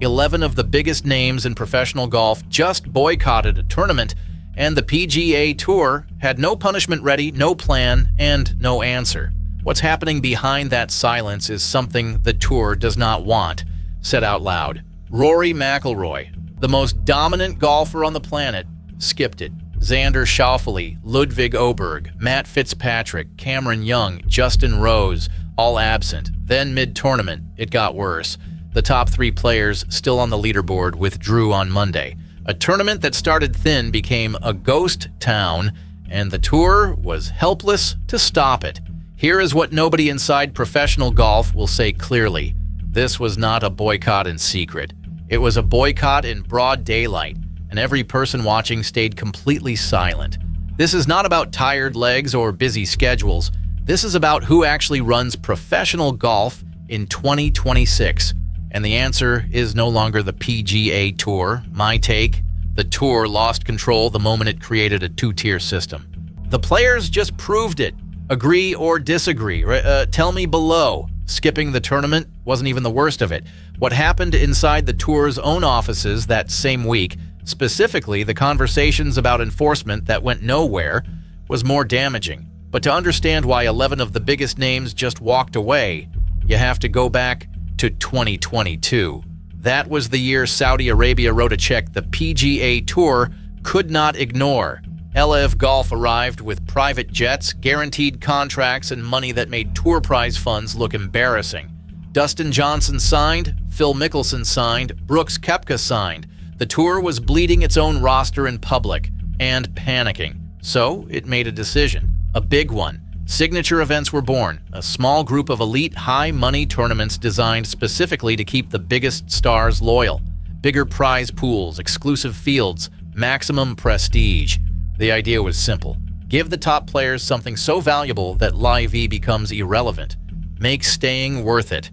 11 of the biggest names in professional golf just boycotted a tournament, and the PGA Tour had no punishment ready, no plan, and no answer. What's happening behind that silence is something the Tour does not want said out loud. Rory McIlroy, the most dominant golfer on the planet, skipped it. Xander Schauffele, Ludwig Oberg, Matt Fitzpatrick, Cameron Young, Justin Rose, all absent. Then mid-tournament, it got worse. The top 3 players still on the leaderboard withdrew on Monday. A tournament that started thin became a ghost town, and the Tour was helpless to stop it. Here is what nobody inside professional golf will say clearly. This was not a boycott in secret. It was a boycott in broad daylight, and every person watching stayed completely silent. This is not about tired legs or busy schedules. This is about who actually runs professional golf in 2026. And the answer is no longer the PGA Tour. My take, the Tour lost control the moment it created a 2-tier system. The players just proved it. Agree or disagree? Tell me below. Skipping the tournament wasn't even the worst of it. What happened inside the Tour's own offices that same week, specifically the conversations about enforcement that went nowhere, was more damaging. But to understand why 11 of the biggest names just walked away, you have to go back to 2022. That was the year Saudi Arabia wrote a check the PGA Tour could not ignore. LF Golf arrived with private jets, guaranteed contracts, and money that made tour prize funds look embarrassing. Dustin Johnson signed, Phil Mickelson signed, Brooks Koepka signed. The Tour was bleeding its own roster in public and panicking. So it made a decision, a big one. Signature events were born, a small group of elite high-money tournaments designed specifically to keep the biggest stars loyal. Bigger prize pools, exclusive fields, maximum prestige. The idea was simple. Give the top players something so valuable that Live E becomes irrelevant. Make staying worth it.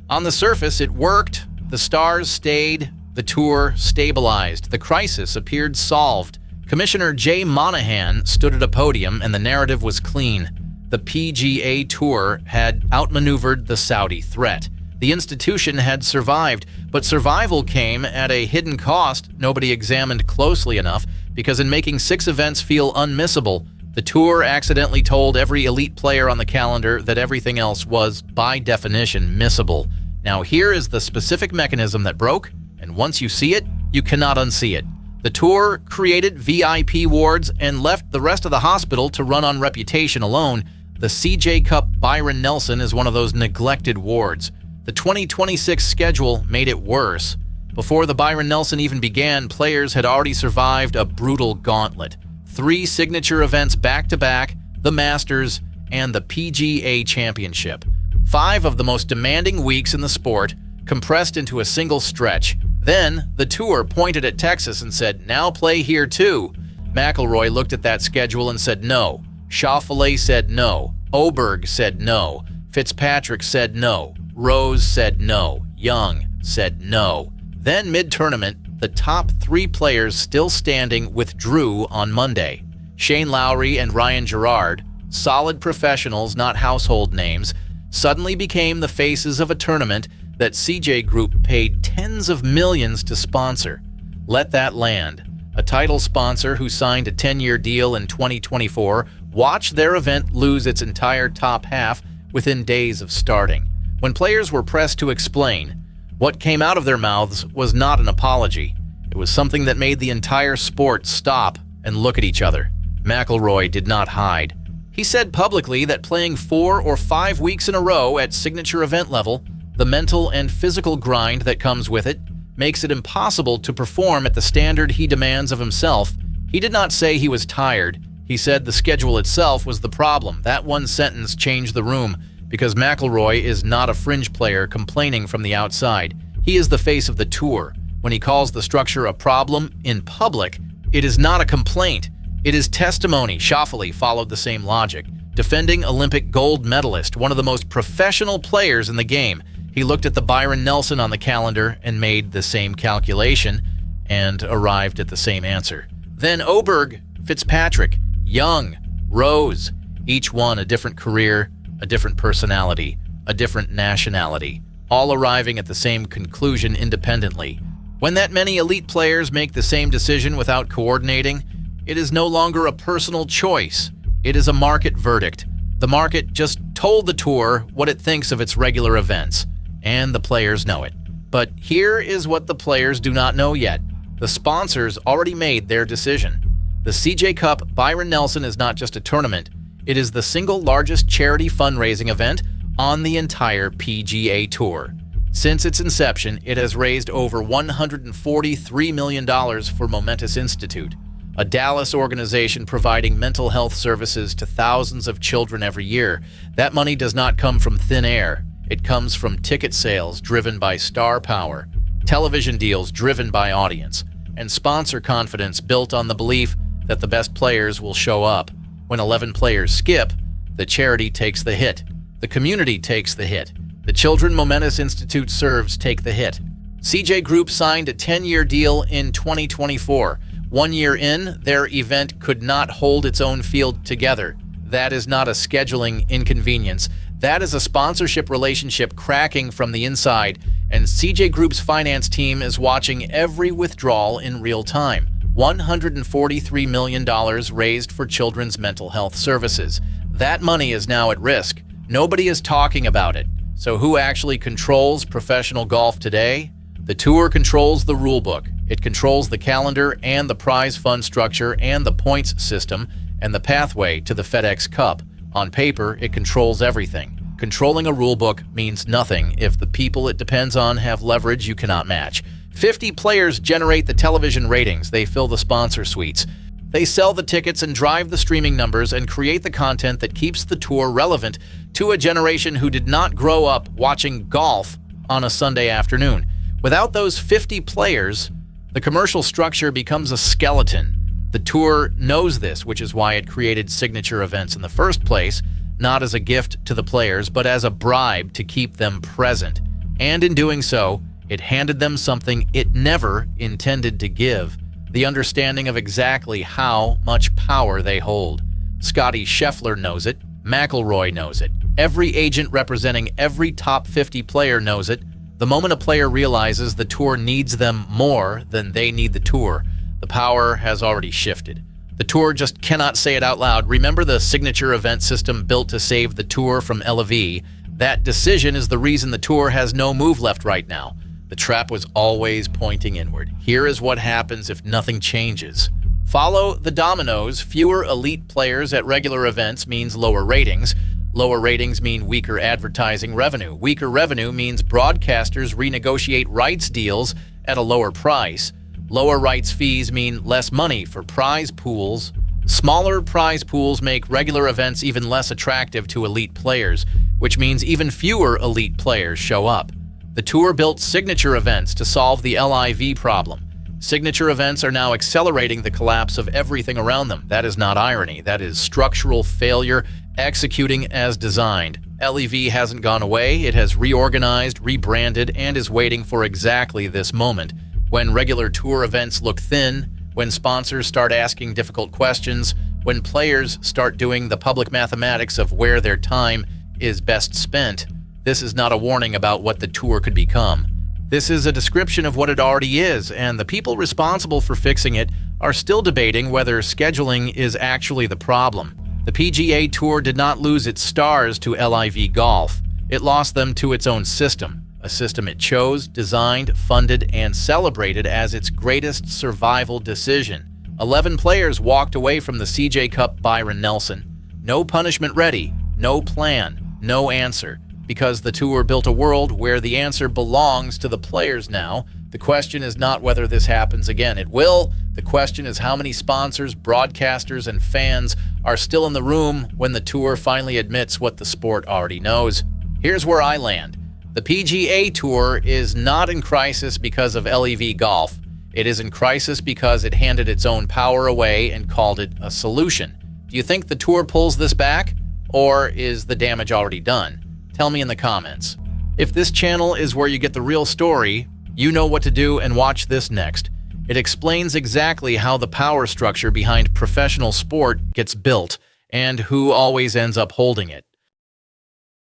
On the surface, it worked. The stars stayed. The Tour stabilized. The crisis appeared solved. Commissioner Jay Monahan stood at a podium and the narrative was clean. The PGA Tour had outmaneuvered the Saudi threat. The institution had survived, but survival came at a hidden cost nobody examined closely enough, because in making 6 events feel unmissable, the Tour accidentally told every elite player on the calendar that everything else was, by definition, missable. Now here is the specific mechanism that broke, and once you see it, you cannot unsee it. The Tour created VIP wards and left the rest of the hospital to run on reputation alone. The CJ Cup Byron Nelson is one of those neglected wards. The 2026 schedule made it worse. Before the Byron Nelson even began, players had already survived a brutal gauntlet. 3 signature events back-to-back, the Masters, and the PGA Championship. 5 of the most demanding weeks in the sport, compressed into a single stretch. Then, the Tour pointed at Texas and said, "Now play here too." McIlroy looked at that schedule and said no. Schauffele said no. Oberg said no. Fitzpatrick said no. Rose said no. Young said no. Then mid-tournament, the top 3 players still standing withdrew on Monday. Shane Lowry and Ryan Gerard, solid professionals, not household names, suddenly became the faces of a tournament that CJ Group paid tens of millions to sponsor. Let that land. A title sponsor who signed a 10-year deal in 2024 watched their event lose its entire top half within days of starting. When players were pressed to explain, what came out of their mouths was not an apology. It was something that made the entire sport stop and look at each other. McIlroy did not hide. He said publicly that playing 4 or 5 weeks in a row at signature event level, the mental and physical grind that comes with it, makes it impossible to perform at the standard he demands of himself. He did not say he was tired. He said the schedule itself was the problem. That one sentence changed the room, because McIlroy is not a fringe player complaining from the outside. He is the face of the Tour. When he calls the structure a problem in public, it is not a complaint. It is testimony. Schauffele followed the same logic. Defending Olympic gold medalist, one of the most professional players in the game, he looked at the Byron Nelson on the calendar and made the same calculation and arrived at the same answer. Then Oberg, Fitzpatrick, Young, Rose, each one a different career, a different personality, a different nationality. all arriving at the same conclusion independently. When that many elite players make the same decision without coordinating, it is no longer a personal choice. It is a market verdict. The market just told the tour what it thinks of its regular events, and the players know it. But here is what the players do not know yet. The sponsors already made their decision. The CJ Cup Byron Nelson is not just a tournament. It is the single largest charity fundraising event on the entire PGA Tour. Since its inception, it has raised over $143 million for Momentous Institute, a Dallas organization providing mental health services to thousands of children every year. That money does not come from thin air. It comes from ticket sales driven by star power, television deals driven by audience, and sponsor confidence built on the belief that the best players will show up. When 11 players skip, the charity takes the hit. The community takes the hit. The children Momentous Institute serves take the hit. CJ Group signed a 10-year deal in 2024. 1 year in, their event could not hold its own field together. That is not a scheduling inconvenience. That is a sponsorship relationship cracking from the inside, and CJ Group's finance team is watching every withdrawal in real time. $143 million raised for children's mental health services. That money is now at risk. Nobody is talking about it. So who actually controls professional golf today? The tour controls the rulebook. It controls the calendar and the prize fund structure and the points system and the pathway to the FedEx Cup. On paper, it controls everything. Controlling a rulebook means nothing if the people it depends on have leverage you cannot match. 50 players generate the television ratings. They fill the sponsor suites. They sell the tickets and drive the streaming numbers and create the content that keeps the tour relevant to a generation who did not grow up watching golf on a Sunday afternoon. Without those 50 players, the commercial structure becomes a skeleton. The tour knows this, which is why it created signature events in the first place, not as a gift to the players, but as a bribe to keep them present. And in doing so, it handed them something it never intended to give, the understanding of exactly how much power they hold. Scotty Scheffler knows it. McIlroy knows it. Every agent representing every top 50 player knows it. The moment a player realizes the tour needs them more than they need the tour, the power has already shifted. The tour just cannot say it out loud. Remember the signature event system built to save the tour from LV? That decision is the reason the tour has no move left right now. The trap was always pointing inward. Here is what happens if nothing changes. Follow the dominoes. Fewer elite players at regular events means lower ratings. Lower ratings mean weaker advertising revenue. Weaker revenue means broadcasters renegotiate rights deals at a lower price. Lower rights fees mean less money for prize pools. Smaller prize pools make regular events even less attractive to elite players, which means even fewer elite players show up. The tour built signature events to solve the LIV problem. Signature events are now accelerating the collapse of everything around them. That is not irony. That is structural failure executing as designed. LEV hasn't gone away. It has reorganized, rebranded, and is waiting for exactly this moment. When regular tour events look thin, when sponsors start asking difficult questions, when players start doing the public mathematics of where their time is best spent, this is not a warning about what the tour could become. This is a description of what it already is, and the people responsible for fixing it are still debating whether scheduling is actually the problem. The PGA Tour did not lose its stars to LIV Golf. It lost them to its own system, a system it chose, designed, funded, and celebrated as its greatest survival decision. 11 players walked away from the CJ Cup Byron Nelson. No punishment ready, no plan, no answer. Because the tour built a world where the answer belongs to the players now. The question is not whether this happens again. It will. The question is how many sponsors, broadcasters, and fans are still in the room when the tour finally admits what the sport already knows. Here's where I land. The PGA Tour is not in crisis because of LEV Golf. It is in crisis because it handed its own power away and called it a solution. Do you think the tour pulls this back? Or is the damage already done? Tell me in the comments. If this channel is where you get the real story, you know what to do and watch this next. It explains exactly how the power structure behind professional sport gets built and who always ends up holding it.